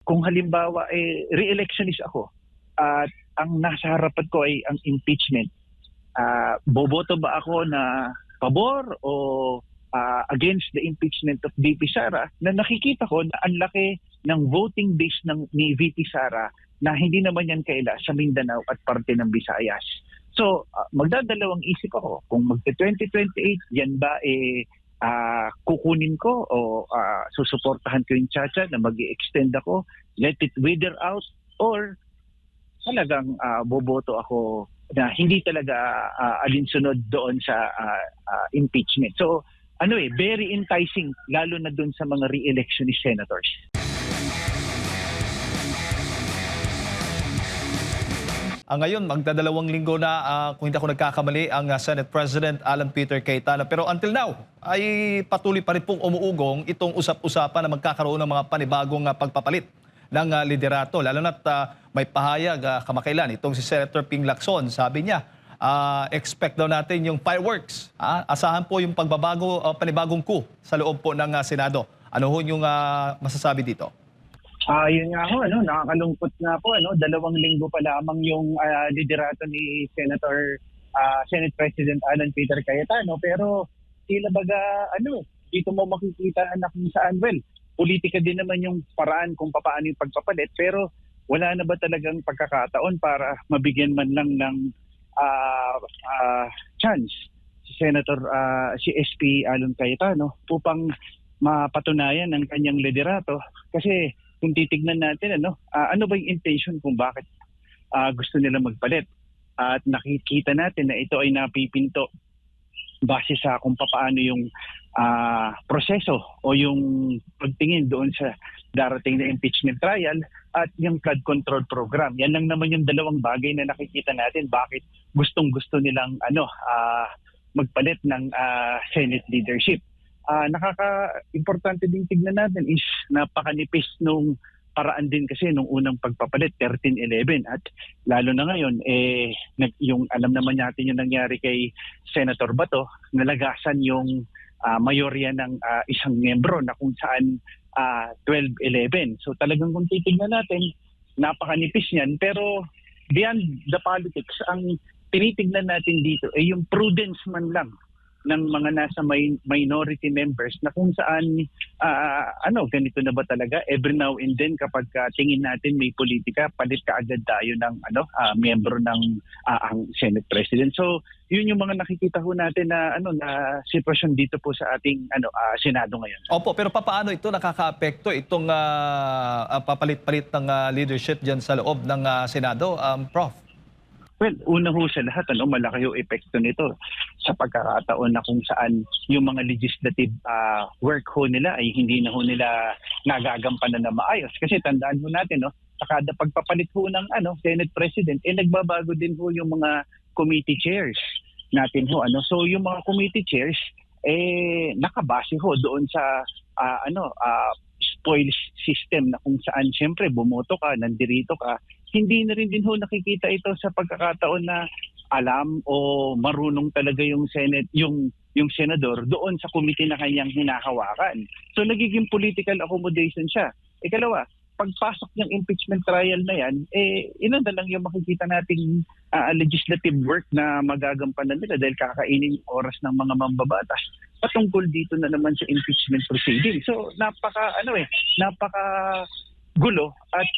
kung halimbawa re-electionist ako at ang nasa harapan ko ay ang impeachment, boboto ba ako na pabor o against the impeachment of VP Sara, na nakikita ko na ang laki ng voting base ni VP Sara na hindi naman yan kaila sa Mindanao at parte ng Visayas. So, magdadalawang isip ako kung magte-2028, yan ba kukunin ko o susuportahan ko yung Chacha na mag-i-extend ako, let it wither out, or talagang boboto ako na hindi talaga alinsunod doon sa impeachment. So, very enticing, lalo na doon sa mga re-electionist senators. Ngayon, magdadalawang linggo na, kung hindi ako nagkakamali, ang Senate President Alan Peter Cayetano. Pero until now, ay patuloy pa rin pong umuugong itong usap-usapan na magkakaroon ng mga panibagong pagpapalit ng liderato. Lalo na't may pahayag kamakailan itong si Senator Ping Lacson. Sabi niya, expect daw natin yung fireworks. Asahan po yung pagbabago, panibagong coup sa loob po ng Senado. Ano ho yung masasabi dito? Yun nga ho, nakakalungkot nga po, 2 linggo pa lamang yung liderato ni Senate President Alan Peter Cayetano, pero tila baga, dito mo makikita na kung saan, politika din naman yung paraan kung paano yung pagpapalit, pero wala na ba talagang pagkakataon para mabigyan man lang ng chance si SP Alan Cayetano upang mapatunayan ang kanyang liderato? Kasi kung titignan natin, ano ba yung intention kung bakit gusto nila magpalit? At nakikita natin na ito ay napipinto base sa kung paano yung proseso o yung pagtingin doon sa darating na impeachment trial at yung flood control program. Yan lang naman yung dalawang bagay na nakikita natin bakit gustong-gusto nilang magpalit ng Senate leadership. Nakaka-importante din tignan natin is napakanipis nung paraan din kasi nung unang pagpapalit, 13-11. At lalo na ngayon, yung alam naman natin yung nangyari kay Senator Bato, nalagasan yung mayorya ng isang miyembro na kung saan 12-11. So talagang kung titignan natin, napakanipis niyan. Pero beyond the politics, ang tinitignan natin dito ay yung prudence man lang ng mga nasa minority members na kung saan ganito na ba talaga every now and then kapag tingin natin may politika, palit kaagad tayo ng miyembro ng ang Senate President. So yun yung mga nakikita ho natin na na sitwasyon dito po sa ating Senado ngayon. Opo, pero paano ito nakakaapekto itong papalit-palit ng leadership diyan sa loob ng Senado, Prof? Well, una ho sa lahat, malaki yung epekto nito sa pagkakataon na kung saan yung mga legislative work ho nila ay hindi na ho nila nagagampanan na maayos. Kasi tandaan ho natin, sa kada pagpapalit ho ng Senate President, nagbabago din ho yung mga committee chairs natin ho. So yung mga committee chairs, nakabase ho doon sa spoil system na kung saan siyempre bumoto ka, nandirito ka. Hindi na rin din ho nakikita ito sa pagkakataon na alam o marunong talaga yung Senate, yung senador doon sa committee na kanyang hinahawakan. So nagiging political accommodation siya. Ikalawa, pagpasok ng impeachment trial na yan, ilan na lang yung makikita nating legislative work na magagampanan nila dahil kakainin yung oras ng mga mambabatas patungkol dito na naman sa impeachment proceeding. So napaka gulo at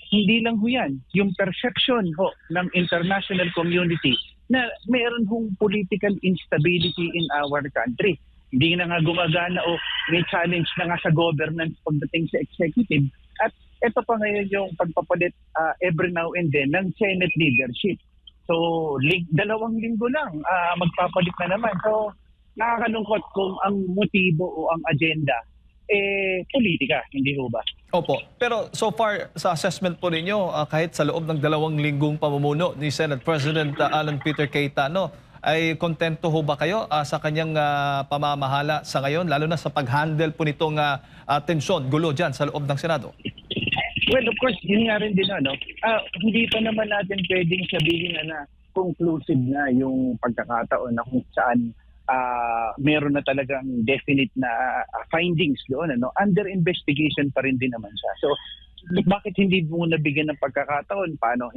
hindi lang ho yan, yung perception ho ng international community na mayroon hong political instability in our country. Hindi na nga gumagana o may challenge na nga sa governance pagdating sa executive. At ito pa ngayon yung pagpapalit every now and then ng Senate leadership. So, 2 linggo lang, magpapalit na naman. So, nakakalungkot kung ang motibo o ang agenda politika, hindi ho ba? Opo. Pero so far sa assessment po ninyo, kahit sa loob ng 2 linggong pamumuno ni Senate President Alan Peter Cayetano, ay kontento ho ba kayo sa kanyang pamamahala sa ngayon, lalo na sa pag-handle po nitong tensyon, gulo dyan sa loob ng Senado? Well, of course, yun nga rin din, hindi pa naman natin pwedeng sabihin na conclusive na yung pagkakataon na kung saan meron na talagang definite na findings doon. Under investigation pa rin din naman siya. So, bakit hindi mo nabigyan ng pagkakataon paano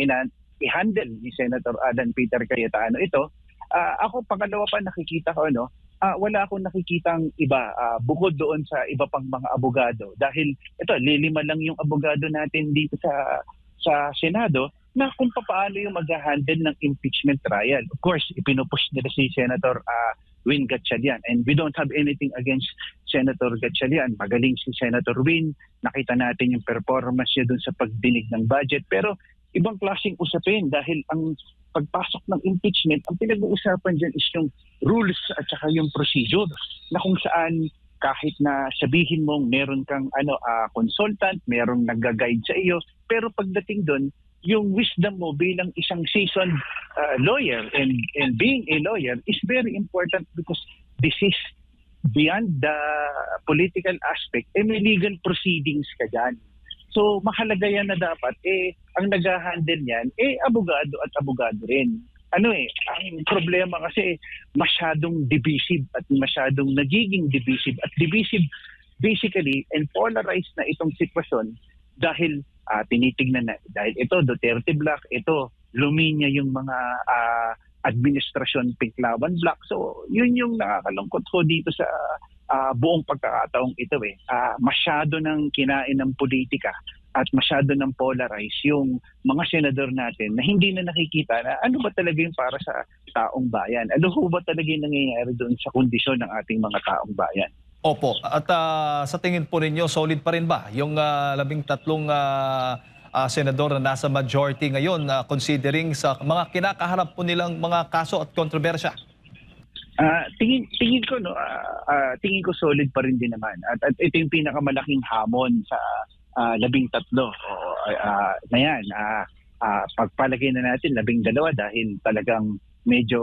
i-handle ni Senator Alan Peter Cayetano ito? Ako pangalawa pa nakikita ko wala akong nakikitang iba bukod doon sa iba pang mga abogado dahil ito lilima lang yung abogado natin dito sa Senado na kung paano yung mag-handle ng impeachment trial. Of course, ipinupush nila si Senator Win Gatchalian and we don't have anything against Senator Gatchalian. Magaling si Senator Win, nakita natin yung performance niya dun sa pagdinig ng budget pero ibang klaseng usapin dahil ang pagpasok ng impeachment, ang pinag-uusapan dyan is yung rules at saka yung procedure na kung saan kahit na sabihin mong meron kang consultant, merong nag-guide sa iyo, pero pagdating doon, yung wisdom mo bilang isang seasoned lawyer and being a lawyer is very important because this is beyond the political aspect, may legal proceedings ka dyan. So mahalaga yan na dapat ang nag-handle niyan abogado at abogado rin. Ang problema kasi masyadong divisive at masyadong nagiging divisive at divisive basically and polarized na itong sitwasyon dahil tinitignan na dahil ito Duterte Black, ito luminya yung mga administrasyon Pinklawan Black. So yun yung nakakalungkot ko dito sa buong pagkakataong ito masyado ng kinain ng politika at masyado ng polarize yung mga senador natin na hindi na nakikita na ano ba talaga yung para sa taong bayan. Ano ba talaga yung nangyayari doon sa kondisyon ng ating mga taong bayan. Opo. At sa tingin po ninyo, solid pa rin ba yung 13 senador na nasa majority ngayon considering sa mga kinakaharap po nilang mga kaso at kontrobersya? Tingin ko solid pa rin din naman at ito yung pinakamalaking hamon sa 13 na yan. Pagpalagay na natin 12 dahil talagang medyo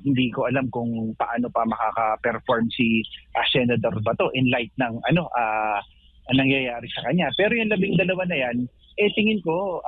hindi ko alam kung paano pa makaka-perform si Senador Bato in light ng nangyayari sa kanya. Pero yung 12 na yan, tingin ko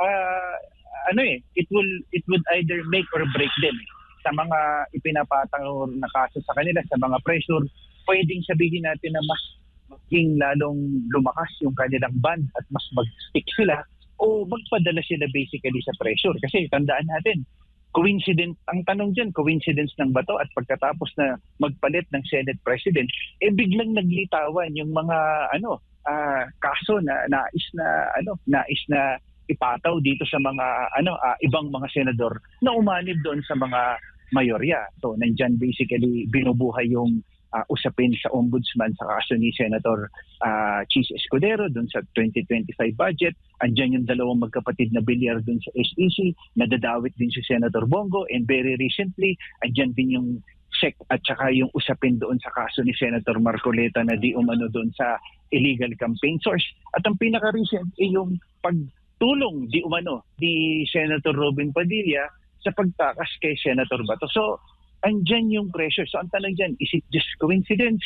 it would either make or break them. Sa mga ipinapatang na kaso sa kanila, sa mga pressure, pwedeng sabihin natin na mas maging lalong lumakas yung kanilang band at mas mag-stick sila o magpadala sila basically sa pressure. Kasi tandaan natin, coincidence, ang tanong dyan, coincidence ng Bato at pagkatapos na magpalit ng Senate President, biglang naglitawan yung mga kaso na nais na ipataw dito sa mga ibang mga senador na umanib doon sa mga mayorya. So nandyan basically binubuhay yung usapin sa ombudsman sa kaso ni Senator Chis Escudero doon sa 2025 budget. Andyan yung dalawang magkapatid na bilyar doon sa SEC, nadadawit din si Senator Bongo, and very recently andyan din yung SEC at saka yung usapin doon sa kaso ni Senator Marcoleta na di umano doon sa illegal campaign source. At ang pinaka-recent yung pagtulong di umano ni Senator Robin Padilla sa pagtakas kay Senator Bato. So andyan yung pressure. So ang tanong dyan, is it just coincidence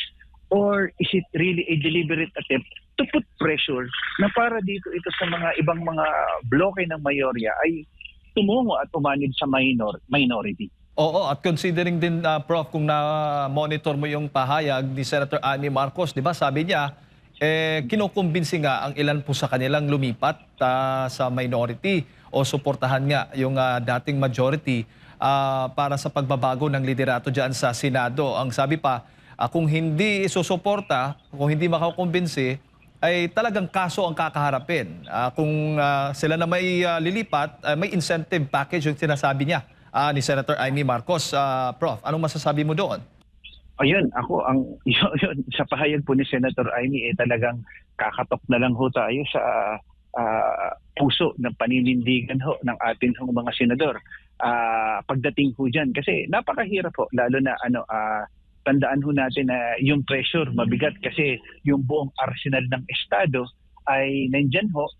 or is it really a deliberate attempt to put pressure na para dito ito sa mga ibang mga bloke ng mayorya ay tumungo at umanib sa minority? Oo, at considering din, Prof, kung na-monitor mo yung pahayag ni Senator Amy Marcos, di ba sabi niya, kinukumbinsi nga ang ilan po sa kanilang lumipat sa minority o suportahan nga yung dating majority para sa pagbabago ng liderato dyan sa Senado. Ang sabi pa, kung hindi isusuporta, kung hindi makakumbinsi, ay talagang kaso ang kakaharapin. Kung sila na may lilipat, may incentive package yung sinasabi niya ni Senator Amy Marcos. Prof, anong masasabi mo doon? Ayun, yun, sa pahayag po ni Senator Amy, talagang kakatok na lang ho tayo sa puso ng paninindigan ho ng ating mga senador. Pagdating ho dyan, kasi napakahirap ho, lalo na tandaan ho natin na yung pressure mabigat kasi yung buong arsenal ng Estado ay nandyan ho.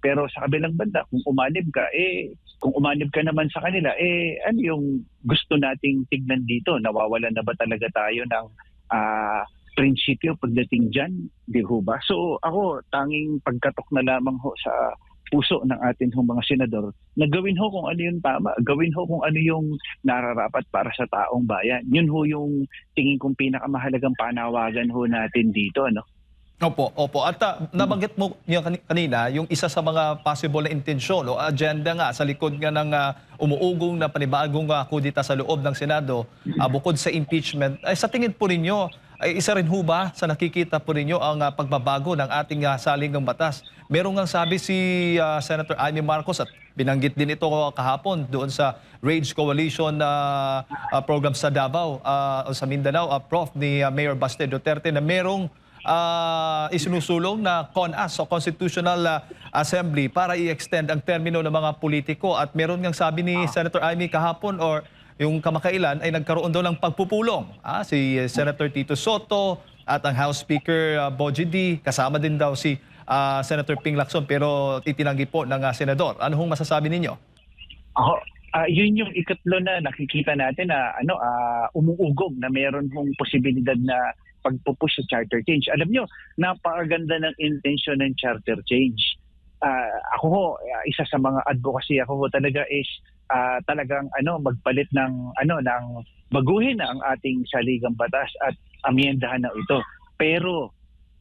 Pero sa kabilang banda, kung umanib ka naman sa kanila, ano yung gusto nating tignan dito? Nawawalan na ba talaga tayo ng prinsipyo pagdating dyan? Di ho ba? So ako, tanging pagkatok na lamang ho sa puso ng ating mga senador na gawin ho kung ano yung tama, gawin ho kung ano yung nararapat para sa taong bayan. Yun ho yung tingin kong pinakamahalagang panawagan ho natin dito, ano? Opo, opo. At nabanggit mo yung kanina, yung isa sa mga possible na intensyon o agenda nga sa likod nga ng umuugong na panibagong kudita sa loob ng Senado, bukod sa impeachment, ay sa tingin po ninyo, ay isa rin ho ba sa nakikita po ninyo ang pagbabago ng ating saligang batas? Merong nga sabi si Senator Amy Marcos at binanggit din ito kahapon doon sa Rage Coalition program sa Davao o sa Mindanao, Prof. ni Mayor Baste Duterte na merong isinusulong na CONAS o Constitutional Assembly para i-extend ang termino ng mga politiko at meron ngang sabi ni Senator Amy kahapon or yung kamakailan ay nagkaroon daw ng pagpupulong. Si Senator Tito Soto at ang House Speaker Bogie D, kasama din daw si Senator Ping Lacson pero itinanggi po ng senador. Ano hong masasabi ninyo? Yun yung ikatlo na nakikita natin na umuugong na meron hong posibilidad na pagpupush sa charter change. Alam nyo, napakaganda ng intention ng charter change. Ako ho, isa sa mga advocacy ako ho talaga is talagang magpalit ng baguhin na ang ating saligang batas at amyendahan na ito. Pero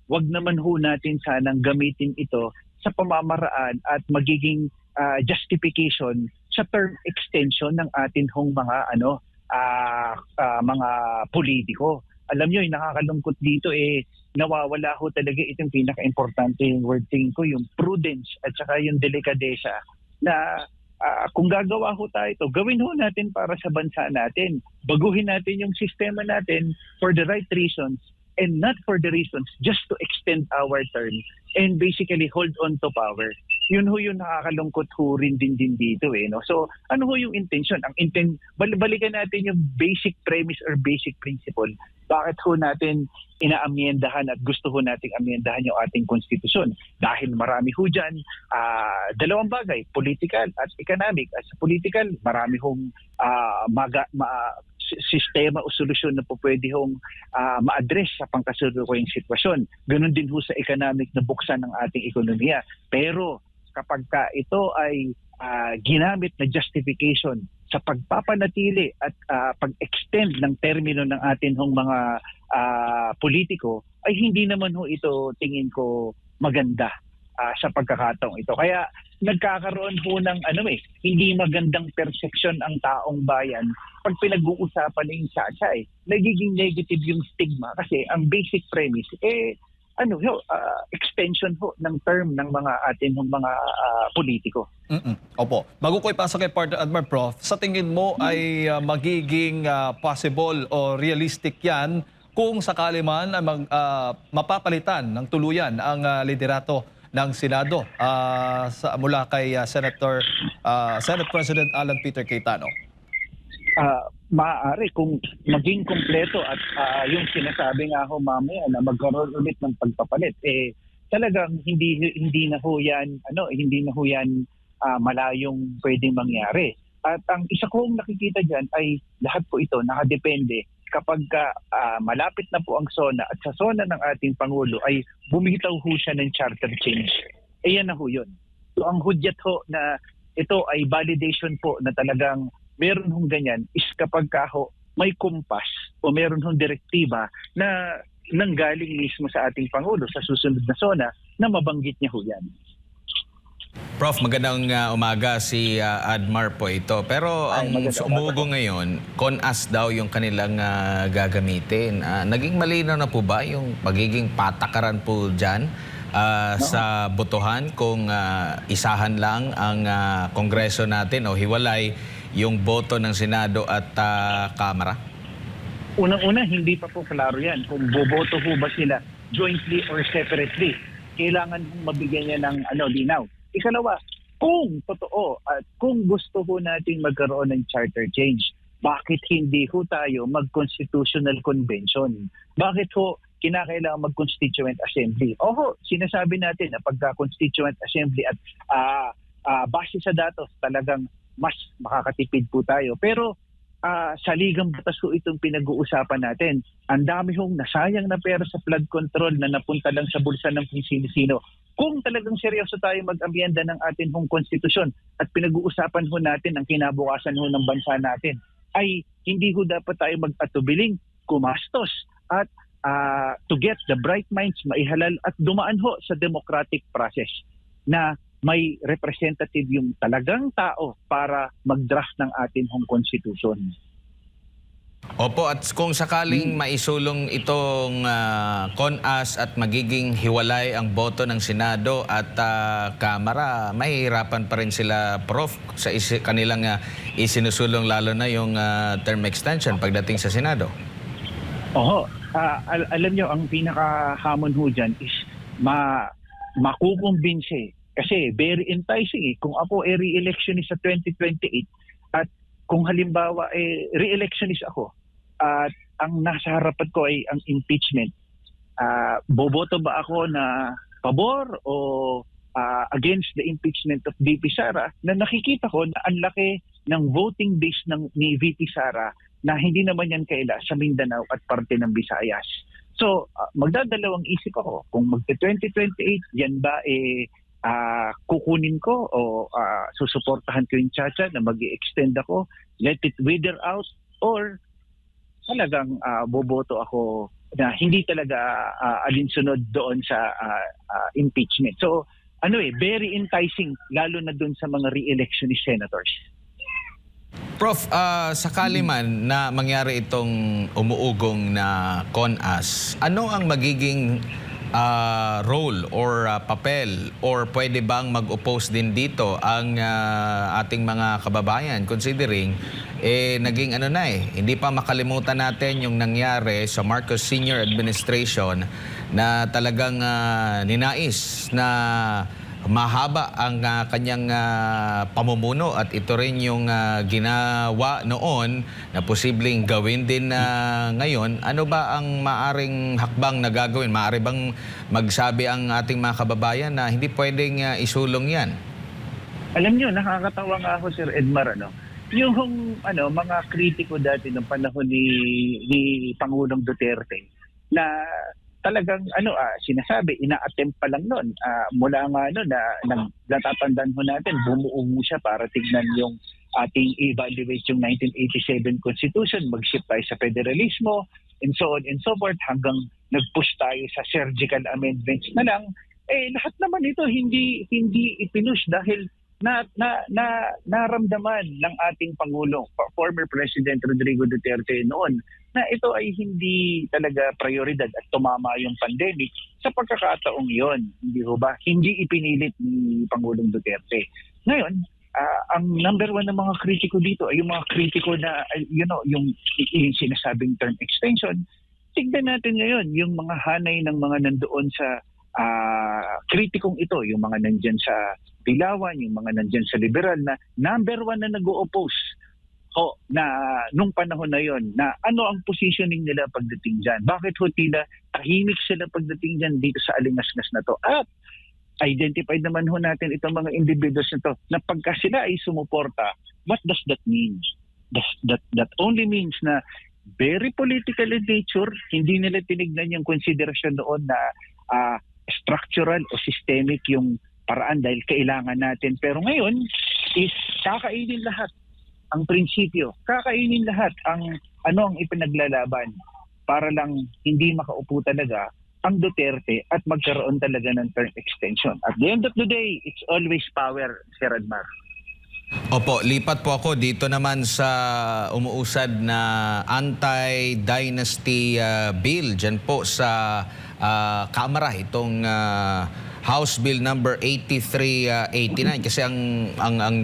wag naman ho natin sanang gamitin ito sa pamamaraan at magiging justification sa term extension ng atin hong mga mga politiko. Alam nyo, yung nakakalungkot dito nawawala ho talaga itong pinaka-importante yung word tingin ko, yung prudence at saka yung delikadesa na kung gagawa ho tayo ito, gawin ho natin para sa bansa natin. Baguhin natin yung sistema natin for the right reasons and not for the reasons just to extend our term and basically hold on to power. Yun ho yung nakakalungkot ho rin din dito no? So ano ho yung intention? Balikan natin yung basic premise or basic principle. Bakit ho natin inaamyendahan at gusto ho nating amyendahan yung ating konstitusyon? Dahil marami ho dyan, dalawang bagay, political at economic. At sa political, marami hong sistema o solusyon na po pwede hong ma-address sa pangkasalukuyang sitwasyon. Ganon din ho sa economic na buksan ng ating ekonomiya. Pero kapag ito ay ginamit na justification sa pagpapanatili at pag-extend ng termino ng atin hong mga politiko, ay hindi naman ho ito tingin ko maganda sa pagkakataong ito. Kaya nagkakaroon po ng hindi magandang perception ang taong bayan pag pinag-uusapan na yung SASA. Nagiging negative yung stigma kasi ang basic premise extension ho ng term ng mga atin ng mga politiko. Opo. Bago ko ipasa kay Partner Admiral Prof, sa tingin mo ay magiging possible o realistic yan kung sakali man mapapalitan ng tuluyan ang liderato ng Senado mula kay Senate President Alan Peter Cayetano? Maaari kung maging kumpleto at yung sinasabi nga ho mamaya na magkaroon ulit ng pagpapalit, talagang hindi na ho yan malayong pwedeng mangyari. At ang isa kong nakikita diyan ay lahat po ito nakadepende kapag malapit na po ang SONA at sa SONA ng ating Pangulo ay bumitaw ho siya ng charter change. Yan na ho yun. So ang hudyat ho na ito ay validation po na talagang meron hong ganyan is kapag may kumpas o meron hong direktiba na nanggaling mismo sa ating Pangulo sa susunod na SONA na mabanggit niya ho yan. Prof, magandang umaga, si Admar po ito. Pero ang umuugo ngayon, CONAS daw yung kanilang gagamitin. Naging malinaw na po ba yung magiging patakaran po dyan sa botohan kung isahan lang ang Kongreso natin o hiwalay yung boto ng Senado at Kamara? Unang-una, hindi pa po klaro yan kung boboto po ba sila jointly or separately. Kailangan mabigyan niya ng linaw. Ikalawa, kung totoo at kung gusto ho natin magkaroon ng charter change, bakit hindi ho tayo mag-constitutional convention? Bakit ho kinakailangan mag-constituent assembly? Oho, sinasabi natin na pagka-constituent assembly at base sa datos talagang mas makakatipid po tayo. Pero saligang batas ho itong pinag-uusapan natin. Ang dami hong nasayang na pera sa flood control na napunta lang sa bulsa ng kung sino-sino. Kung talagang seryoso tayo mag-amyenda ng atin hong konstitusyon at pinag-uusapan ho natin ang kinabukasan ho ng bansa natin, ay hindi ho dapat tayo mag-atubiling, kumastos at to get the bright minds maihalal at dumaan ho sa democratic process na may representative yung talagang tao para mag-draft ng atin hong constitution. Opo, at kung sakaling maisulong itong CONAS at magiging hiwalay ang boto ng Senado at Kamara, mahihirapan pa rin sila, Prof, sa kanilang isinusulong, lalo na yung term extension pagdating sa Senado. Oho, alam nyo, ang pinakahamon ho dyan is makukumbinse. Kasi very enticing Kung ako re-electionist sa 2028 at kung halimbawa re-electionist ako at ang nasa harapan ko ay ang impeachment, boboto ba ako na pabor o against the impeachment of VP Sara, na nakikita ko na ang laki ng voting base ni VP Sara na hindi naman yan kaila sa Mindanao at parte ng Visayas. So magdadalawang isip ako kung magte-2028 yan ba kukunin ko o susuportahan ko yung Chacha na mag-i-extend ako, let it wither out, or talagang boboto ako na hindi talaga alinsunod doon sa impeachment. So very enticing lalo na doon sa mga re-electionist senators. Prof, sakali man na mangyari itong umuugong na CONAS, ano ang magiging role or papel, or pwede bang mag-oppose din dito ang ating mga kababayan, considering naging hindi pa makalimutan natin yung nangyari sa Marcos Sr. Administration na talagang ninais na mahaba ang kanyang pamumuno, at ito rin yung ginawa noon na posibleng gawin din ngayon. Ano ba ang maaring hakbang na gagawin? Maari bang magsabi ang ating mga kababayan na hindi pwedeng isulong yan? Alam nyo, nakakatawa nga ako, Sir Edmar, yung mga kritiko dati ng panahon ni Pangulong Duterte na talagang sinasabi, ina-attempt pa lang noon. Mula nga noon na natatandaan ho natin, bumuo siya para tignan yung ating evaluate yung 1987 Constitution, mag-shift tayo sa federalismo, and so on and so forth, hanggang nag-push tayo sa surgical amendments na lang. Lahat naman ito hindi ipinush dahil naramdaman ng ating Pangulo, former President Rodrigo Duterte noon, na ito ay hindi talaga prioridad at tumama yung pandemic sa pagkakataong yon. Hindi ho ba? Hindi ipinilit ni Pangulong Duterte. Ngayon, ang number one ng mga kritiko dito ay yung mga kritiko na, yung sinasabing term extension. Tignan natin ngayon yung mga hanay ng mga nandoon sa kritikong ito, yung mga nandyan sa Dilawan, yung mga nandyan sa Liberal, na number one na nag-o-oppose na nung panahon na yon, na ano ang positioning nila pagdating dyan. Bakit ho tila tahimik sila pagdating dyan dito sa alingasngas na to? At identified naman ho natin itong mga individuals na to na pagka sila ay sumuporta, what does that mean? That only means na very political in nature, hindi nila tinignan yung konsiderasyon noon na structural o systemic yung paraan dahil kailangan natin. Pero ngayon is kakainin lahat ang prinsipyo, kakainin lahat ang ang ipinaglalaban para lang hindi makaupo talaga ang Duterte at magkaroon talaga ng term extension. At the end of the day, it's always power, Sir Admar. Opo, lipat po ako dito naman sa umuusad na anti-dynasty bill dyan po sa Kamara, itong House Bill number 8389, kasi ang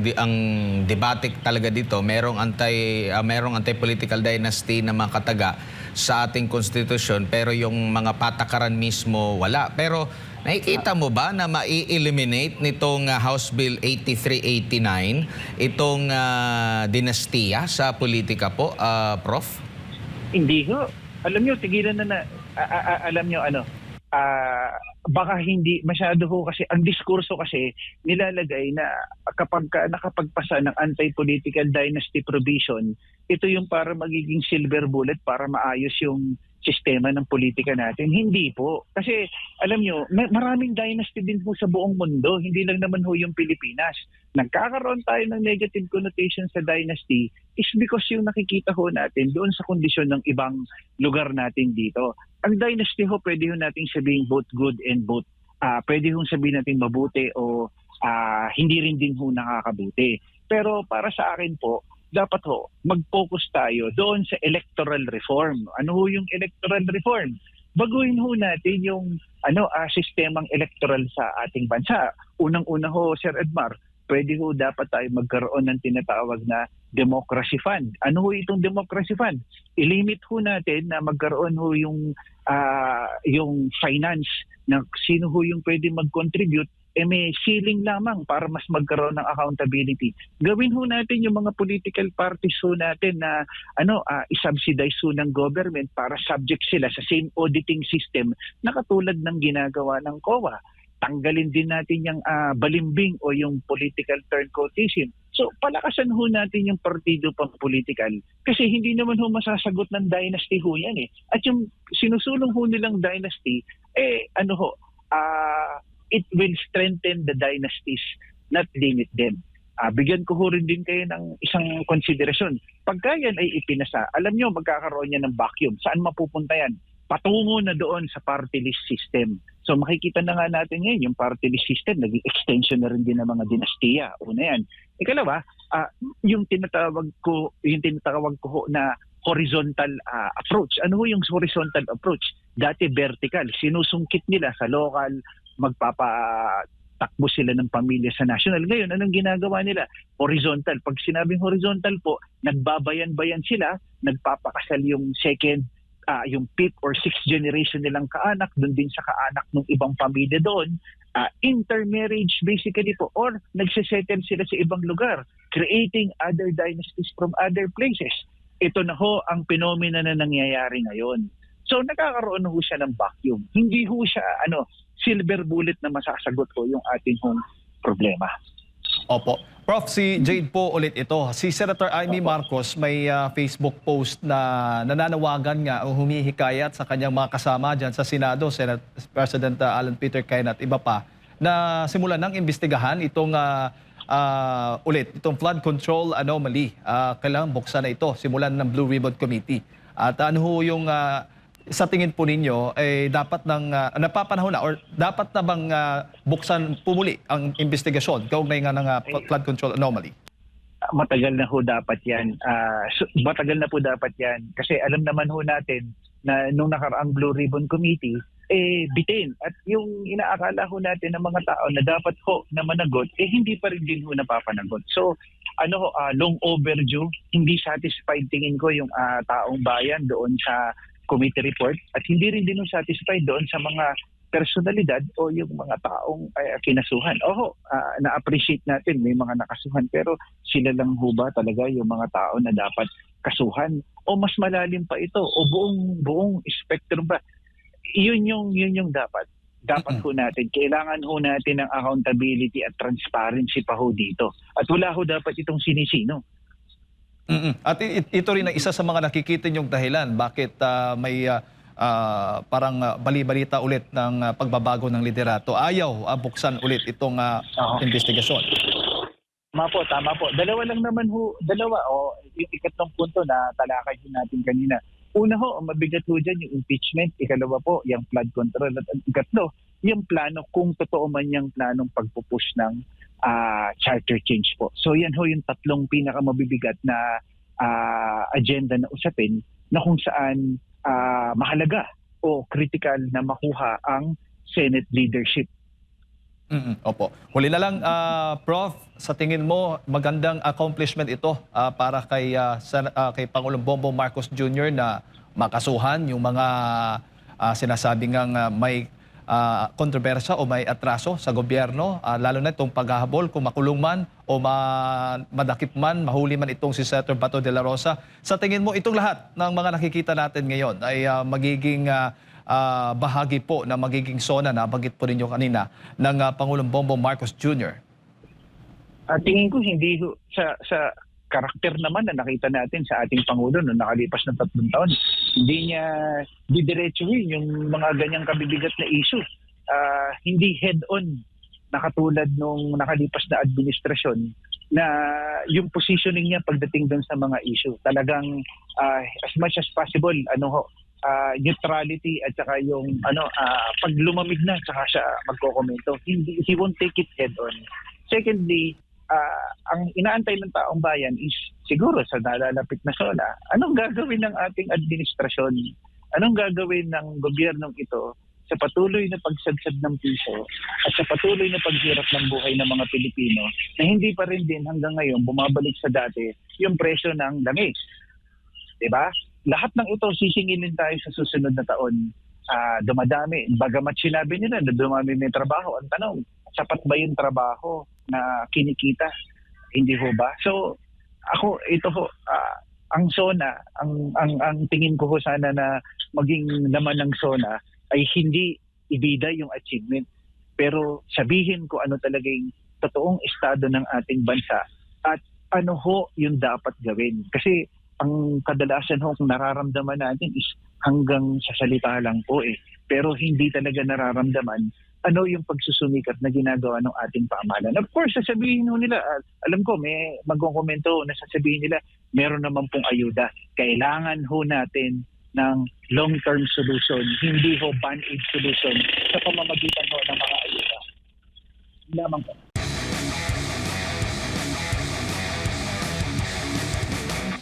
debate talaga dito, merong anti-political dynasty na mga kataga sa ating konstitusyon, pero yung mga patakaran mismo wala. Pero nakikita mo ba na mai-eliminate nitong House Bill 8389 itong dinastiya sa politika po, Prof? Hindi ho. Alam nyo, tigilan na alam nyo baka hindi masyado ho, kasi ang diskurso kasi nilalagay na kapag nakapagpasa ng anti-political dynasty provision, ito yung para magiging silver bullet para maayos yung sistema ng politika natin? Hindi po. Kasi alam nyo, maraming dynasty din po sa buong mundo. Hindi lang naman ho yung Pilipinas. Nagkakaroon tayo ng negative connotation sa dynasty is because yung nakikita ho natin doon sa kondisyon ng ibang lugar natin dito. Ang dynasty ho, pwede ho nating sabihin both good and both pwede hong sabihin natin mabuti o hindi rin din ho nakakabuti. Pero para sa akin po, dapat ho, mag-focus tayo doon sa electoral reform. Ano ho yung electoral reform? Baguhin ho natin yung sistemang electoral sa ating bansa. Unang-una ho, Sir Edmar, pwede ho dapat tayo magkaroon ng tinatawag na democracy fund. Ano ho itong democracy fund? I-limit ho natin na magkaroon ho yung finance na sino ho yung pwede mag-contribute, may ceiling lamang para mas magkaroon ng accountability. Gawin ho natin yung mga political parties ho natin na i-subsidize ho ng government para subject sila sa same auditing system na katulad ng ginagawa ng COA. Tanggalin din natin yung balimbing o yung political turncoatism. So palakasan ho natin yung partido pang political kasi hindi naman ho masasagot ng dynasty ho yan eh. At yung sinusulong ho nilang dynasty, it will strengthen the dynasties, not limit them. Bigyan ko ho rin din kayo ng isang konsiderasyon. Pagka yan ay ipinasa, alam nyo magkakaroon yan ng vacuum. Saan mapupunta yan? Patungo na doon sa party list system. So makikita na nga natin ngayon yung party list system, naging extension na rin din ng mga dinastiya. Una yan. Ikalawa, yung tinatawag ko ho na horizontal approach. Ano ho yung horizontal approach? Dati vertical. Sinusungkit nila sa local, magpapatakbo sila ng pamilya sa national. Ngayon, anong ginagawa nila? Horizontal. Pag sinabing horizontal po, nagbabayan-bayan sila, nagpapakasal yung second, yung fifth or sixth generation nilang kaanak, doon din sa kaanak ng ibang pamilya doon. Intermarriage basically po, or nagsisettle sila sa ibang lugar, creating other dynasties from other places. Ito na ho ang phenomena na nangyayari ngayon. So nagkakaroon ho siya ng vacuum. Hindi ho siya silver bullet na masasagot ko yung ating hong problema. Opo. Prof, si Jade po ulit ito. Si Senator Amy Marcos may Facebook post na nananawagan nga o humihikayat sa kanyang mga kasama dyan sa Senado, Senate President Alan Peter Cayna at iba pa, na simulan ng imbestigahan itong itong flood control anomaly. Kailangan buksan na ito, simulan ng Blue Ribbon Committee. At ano ho yung sa tingin po ninyo dapat napapanahon na or dapat na bang buksan pumuli ang investigasyon kaugnay nga ng flood control anomaly? Matagal na ho dapat yan. Matagal na po dapat yan. Kasi alam naman ho natin na nung nakaraang Blue Ribbon Committee, bitin. At yung inaakala ho natin ng mga tao na dapat ho na managot, hindi pa rin din ho napapanagot. So, long overdue, hindi satisfied tingin ko yung taong bayan doon sa committee report at hindi rin din satisfied doon sa mga personalidad o yung mga taong kinasuhan. Na-appreciate natin may mga nakasuhan pero sila lang ho ba talaga yung mga tao na dapat kasuhan o mas malalim pa ito o buong spectrum ba? Yun yung dapat ho natin. Kailangan ho natin ng accountability at transparency pa ho dito. At wala ho dapat itong sinisino. At ito rin ang isa sa mga nakikita niyong dahilan bakit may parang bali-balita ulit ng pagbabago ng liderato. Ayaw buksan ulit itong investigasyon. Tama po. Dalawa lang naman ho. Yung ikatlong punto na talakay natin kanina. Una ho, mabigat ho dyan yung impeachment. Ikalawa po, yung flood control. At ikatlo, yung plano, kung totoo man yung planong pagpupush ng charter change po. So yan ho yung tatlong pinakamabibigat na agenda na usapin na kung saan mahalaga o critical na makuha ang Senate leadership. Opo. Huli na lang, Prof, sa tingin mo magandang accomplishment ito para kay Pangulong Bongbong Marcos Jr. na makasuhan yung mga sinasabing may kontrobersya o may atraso sa gobyerno, lalo na itong paghahabol kung makulong man o madakip man, mahuli man itong si Senator Bato de la Rosa. Sa tingin mo, itong lahat ng mga nakikita natin ngayon ay magiging bahagi po na magiging sona na banggit po ninyo kanina ng Pangulong Bongbong Marcos Jr.? Tingin ko hindi sa karakter naman na nakita natin sa ating Pangulo noong nakalipas ng 3 taon. Hindi niya didiretsuhin yung mga ganyang kabibigat na issue. Hindi head-on na katulad nung nakalipas na administrasyon na yung positioning niya pagdating doon sa mga issue. Talagang as much as possible, neutrality at saka yung pag lumamig na saka siya magkokomento. He won't take it head-on. Secondly, ang inaantay ng taong bayan is siguro sa nalalapit na SONA, anong gagawin ng ating administrasyon? Anong gagawin ng gobyernong ito sa patuloy na pagsadsad ng piso at sa patuloy na paghirap ng buhay ng mga Pilipino na hindi pa rin din hanggang ngayon bumabalik sa dati yung presyo ng langis. Diba? Lahat ng ito sisingilin tayo sa susunod na taon. Dumadami. Bagamat sinabi nila na dumami may trabaho. Ang tanong, sapat ba yung trabaho na kinikita? Hindi ho ba? So, ang SONA, ang tingin ko sana na maging laman ng SONA ay hindi ibida yung achievement. Pero sabihin ko ano talaga yung totoong estado ng ating bansa at ano ho yung dapat gawin. Kasi ang kadalasan ho kung nararamdaman natin is hanggang sa salita lang po Pero hindi talaga nararamdaman ano yung pagsusumikat na ginagawa ng ating pamahalaan. Of course, sasabihin ho nila, alam ko may magkokomento na sasabihin nila, meron naman pong ayuda. Kailangan ho natin ng long-term solution, hindi ho band-aid solution sa pamamagitan ho ng mga ayuda. Lamang po.